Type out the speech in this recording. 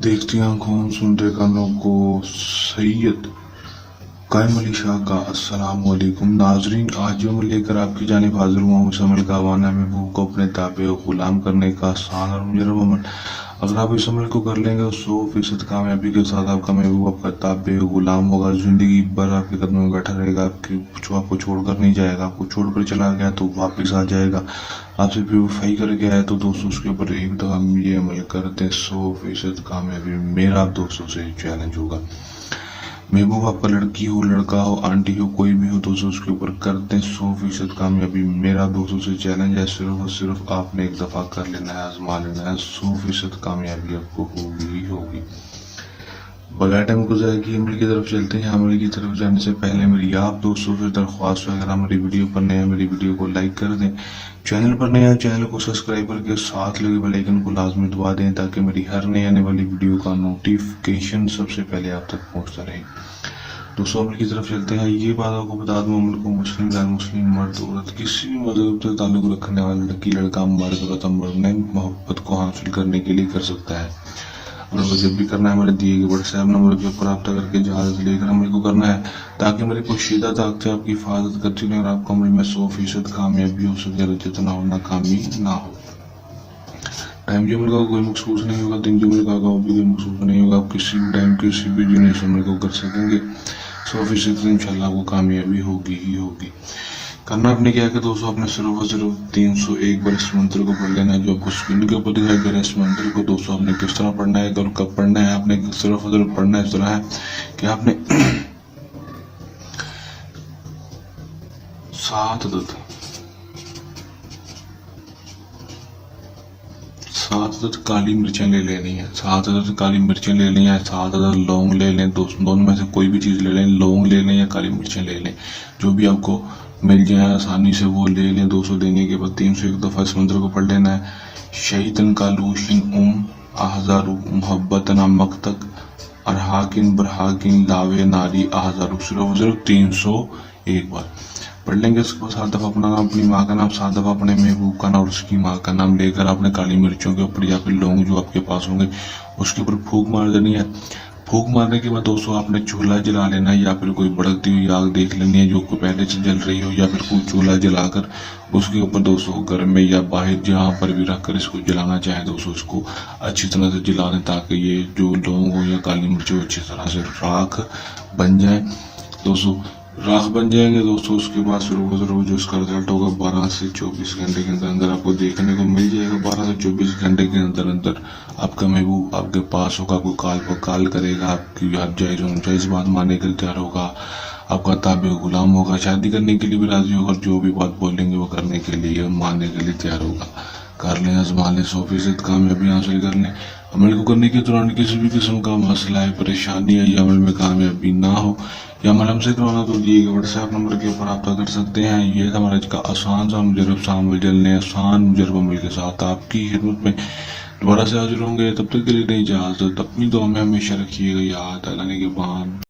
دیکھتی آنکھوں سنتے کانوں کو سید قائم علی شاہ کا السلام علیکم ناظرین، آج جو میں لے کر آپ کی جانب حاضر ہوا ہوں اس عمل کا حوالہ محبوب کو اپنے تابع و غلام کرنے کا آسان اور مجرب عمل۔ اگر آپ اس عمل کو کر لیں گے 100% کامیابی کے ساتھ آپ کا محبوب آپ کا تابع و غلام ہوگا، زندگی بھر آپ کے قدموں میں بیٹھا رہے گا، آپ کو چھوڑ کر نہیں جائے گا، آپ کو چھوڑ کر چلا گیا تو واپس آ جائے گا، آپ سے بے وفائی کر گیا ہے تو دوستوں اس کے اوپر ایک دفعہ یہ عمل کرتے 100% کامیابی میرا آپ دوستوں سے چیلنج ہوگا۔ محبوب آپ کا لڑکی ہو، لڑکا ہو، آنٹی ہو، کوئی بھی ہو دوستوں اس کے اوپر کرتے 100% کامیابی میرا دوستوں سے چیلنج ہے۔ صرف اور صرف آپ نے ایک دفعہ کر لینا ہے، آزما لینا ہے، 100% کامیابی آپ کو ہوگی ہی ہوگی۔ بغیر ٹائم گزارے کی عمل کی طرف چلتے ہیں۔ عمل کی طرف جانے سے پہلے میری آپ دوستوں سے درخواست ہے، اگر آپ میری ویڈیو پر نئے ہیں میری ویڈیو کو لائک کر دیں، چینل پر نئے ہیں چینل کو سبسکرائب کر کے ساتھ لگے بیل آئیکن کو لازمی دبا دیں تاکہ میری ہر نئے آنے والی ویڈیو کا نوٹیفیکیشن سب سے پہلے آپ تک پہنچتا رہے۔ دوستوں عمل کی طرف چلتے ہیں۔ یہ بات آپ کو بتا دوں، عمل کو مسلم غیر مسلم، مرد عورت، کسی بھی مذہب سے تعلق رکھنے والا لڑکی لڑکا، مرد عورت نئے محبت کو حاصل کرنے کے لیے کر سکتا ہے۔ اور وہ جب بھی کرنا ہے میرے دیے گئے واٹس ایپ نمبر کے اوپر رابطہ کر کے اجازت لے کر عمل کو کرنا ہے تاکہ میری پوشیدہ طاقت آپ کی حفاظت کرتی رہے اور آپ کو عمل میں 100% کامیابی ہو سکے اور جتنا ہو ناکامی نہ ہو۔ ٹائم جمل کا کوئی مخصوص نہیں ہوگا، دن جمل کا بھی کوئی مخصوص نہیں ہوگا، آپ کسی بھی ٹائم کسی بھی دن اس عمل کو کر سکیں گے، 100% انشاءاللہ آپ کو کامیابی ہوگی ہی ہوگی۔ کرنا آپ نے کیا کہ دوستوں آپ نے صرف اور صرف 301 بار اس منتر کو پڑھ لینا ہے جو آپ کو اسکرین کے اوپر دکھائی دے رہا ہے۔ اس منتر کو دوستوں آپ نے کس طرح پڑھنا ہے اور کب پڑھنا ہے، آپ نے صرف اور صرف پڑھنا اس طرح ہے کہ آپ نے 7 عدد کالی مرچیں لے لینی ہے، 7 عدد کالی مرچیں لے لیں یا 7 عدد لونگ لے لیں، دونوں میں سے کوئی بھی چیز لے لیں، لونگ لے لیں یا کالی مرچیں لے لیں، جو بھی آپ کو مل جائے آسانی سے وہ لے لیں۔ 200 لینے کے بعد 301 دفعہ اس منتر کو پڑھ لینا ہے۔ شہیدن کالوشن احزارو محبتنا مقتک ارحاکن برحاکن لاوے ناری احزارو، صرف 301 بار پڑھ لیں گے۔ اس کو 7 دفعہ اپنا نام، اپنی ماں کا نام، 7 دفعہ اپنے محبوب کا نام اور اس کی ماں کا نام لے کر آپ نے کالی مرچوں کے اوپر یا پھر لونگ جو آپ کے پاس ہوں گے اس کے اوپر پھونک مار دینی ہے۔ پھونک مارنے کے بعد دوستوں آپ نے چولہا جلا لینا ہے یا پھر کوئی بھڑکتی ہوئی آگ دیکھ لینی ہے جو کوئی پہلے سے جل رہی ہو، یا پھر کوئی چولہا جلا کر اس کے اوپر دوستوں گھر میں یا باہر جہاں پر بھی رکھ کر اس کو جلانا چاہے دوستوں اس کو اچھی طرح سے جلا دیں تاکہ یہ جو لونگ ہو یا کالی مرچ ہو اچھی طرح سے راکھ بن جائیں۔ دوستوں راکھ بن جائیں گے دوستوں، اس کے بعد ضرور جو اس کا رزلٹ ہوگا 12 سے 24 گھنٹے کے اندر آپ کو دیکھنے کو مل جائے گا۔ 12 سے 24 گھنٹے کے اندر آپ کا محبوب آپ کے پاس ہوگا، کوئی کال پر کال کرے گا، آپ کی جائز بات ماننے کے لیے تیار ہوگا، آپ کا تابع غلام ہوگا، شادی کرنے کے لیے بھی راضی ہوگا، جو بھی بات بولیں گے وہ کرنے کے لیے ماننے کے لیے تیار ہوگا۔ کر لیں، آزما لیں، 100% کامیابی حاصل کر لیں۔ عمل کو کرنے کے دوران کسی بھی قسم کا مسئلہ ہے، پریشانی ہے یا عمل میں کامیابی نہ ہو یا عمل ہم سے کروانا تو دیے گئے واٹس ایپ نمبر کے اوپر رابطہ کر سکتے ہیں۔ یہ ہمارا آج کا آسان سا مجرب سا عمل جلنے آسان مجرب عمل کے ساتھ آپ کی خدمت میں دوبارہ سے حاضر ہوں گے۔ تب تک کے لیے اجازت، اپنی دعا میں ہمیشہ رکھیے گا یاد، اللہ نے کے بان۔